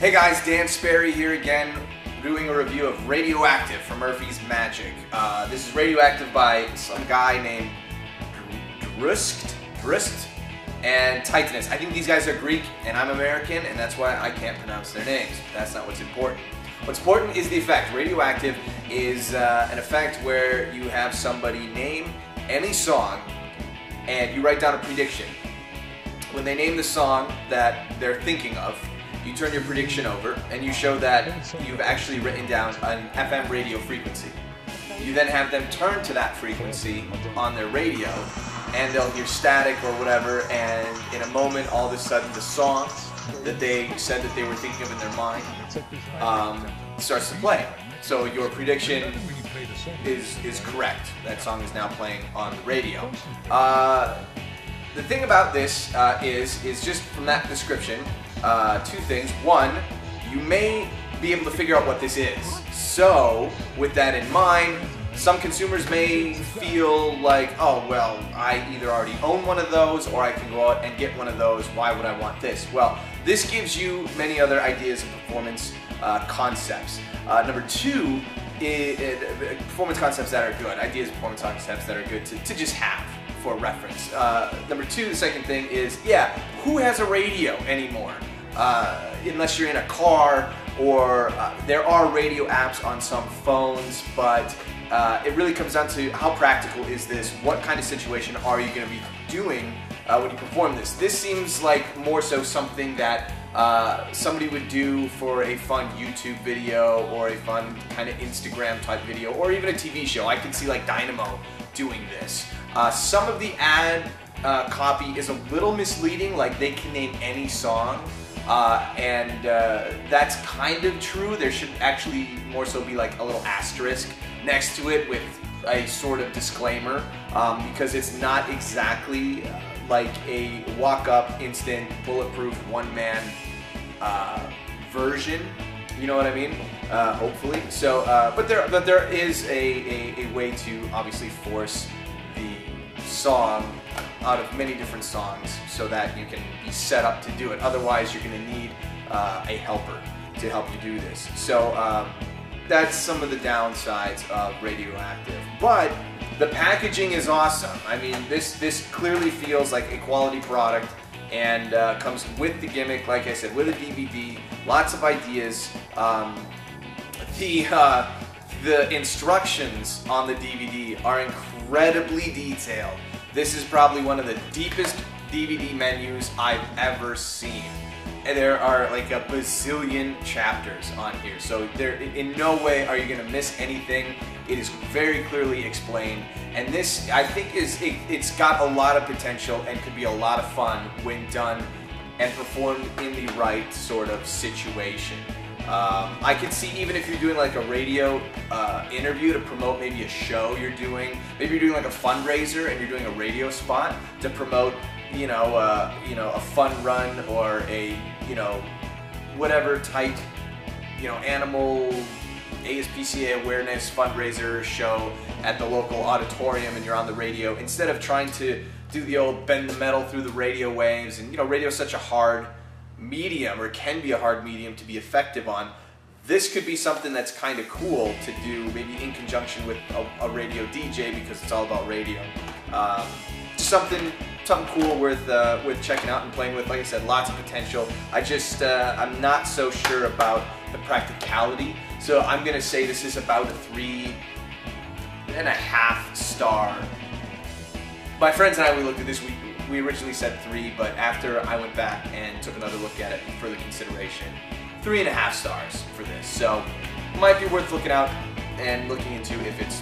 Hey guys, Dan Sperry here again, doing a review of Radioactive from Murphy's Magic. This is Radioactive by some guy named Drist and Titanus. I think these guys are Greek and I'm American, and that's why I can't pronounce their names. That's not what's important. What's important is the effect. Radioactive is an effect where you have somebody name any song and you write down a prediction. When they name the song that they're thinking of, you turn your prediction over and you show that you've actually written down an FM radio frequency. You then have them turn to that frequency on their radio and they'll hear static or whatever, and in a moment all of a sudden the song that they said that they were thinking of in their mind starts to play. So your prediction is correct. That song is now playing on the radio. The thing about this is just from that description, two things. One, you may be able to figure out what this is. So, with that in mind, some consumers may feel like, oh, well, I either already own one of those or I can go out and get one of those. Why would I want this? Well, this gives you many other ideas of performance concepts. Number two, performance concepts that are good. Ideas of performance concepts that are good to just have for reference. Number two, the second thing is, yeah, who has a radio anymore? Unless you're in a car, or there are radio apps on some phones, but it really comes down to how practical is this? What kind of situation are you going to be doing when you perform this? This seems like more so something that somebody would do for a fun YouTube video or a fun kind of Instagram type video, or even a TV show. I could see like Dynamo doing this. Some of the ad copy is a little misleading, like they can name any song. And that's kind of true. There should actually more so be like a little asterisk next to it with a sort of disclaimer, because it's not exactly like a walk-up, instant, bulletproof, one-man version. You know what I mean? Hopefully. So, but there is a way to obviously force the song out of many different songs so that you can be set up to do it. Otherwise, you're going to need a helper to help you do this. So that's some of the downsides of Radioactive. But the packaging is awesome. I mean, this clearly feels like a quality product, and comes with the gimmick, like I said, with a DVD, lots of ideas. The instructions on the DVD are incredibly detailed. This is probably one of the deepest DVD menus I've ever seen. And there are like a bazillion chapters on here, so there in no way are you going to miss anything. It is very clearly explained, and this, I think, it's got a lot of potential and could be a lot of fun when done and performed in the right sort of situation. I could see, even if you're doing like a radio interview to promote maybe a show you're doing, maybe you're doing like a fundraiser and you're doing a radio spot to promote, a fun run or a, whatever type, animal ASPCA awareness fundraiser show at the local auditorium, and you're on the radio, instead of trying to do the old bend the metal through the radio waves. And radio is such a hard medium, or can be a hard medium to be effective on. This could be something that's kind of cool to do, maybe in conjunction with a radio DJ, because it's all about radio. Just something cool worth checking out and playing with. Like I said, lots of potential. I'm not so sure about the practicality, so I'm gonna say this is about a 3.5 star. My friends and I, we looked at this. We originally said 3, but after I went back and took another look at it in further consideration, 3.5 stars for this. So it might be worth looking out and looking into if it's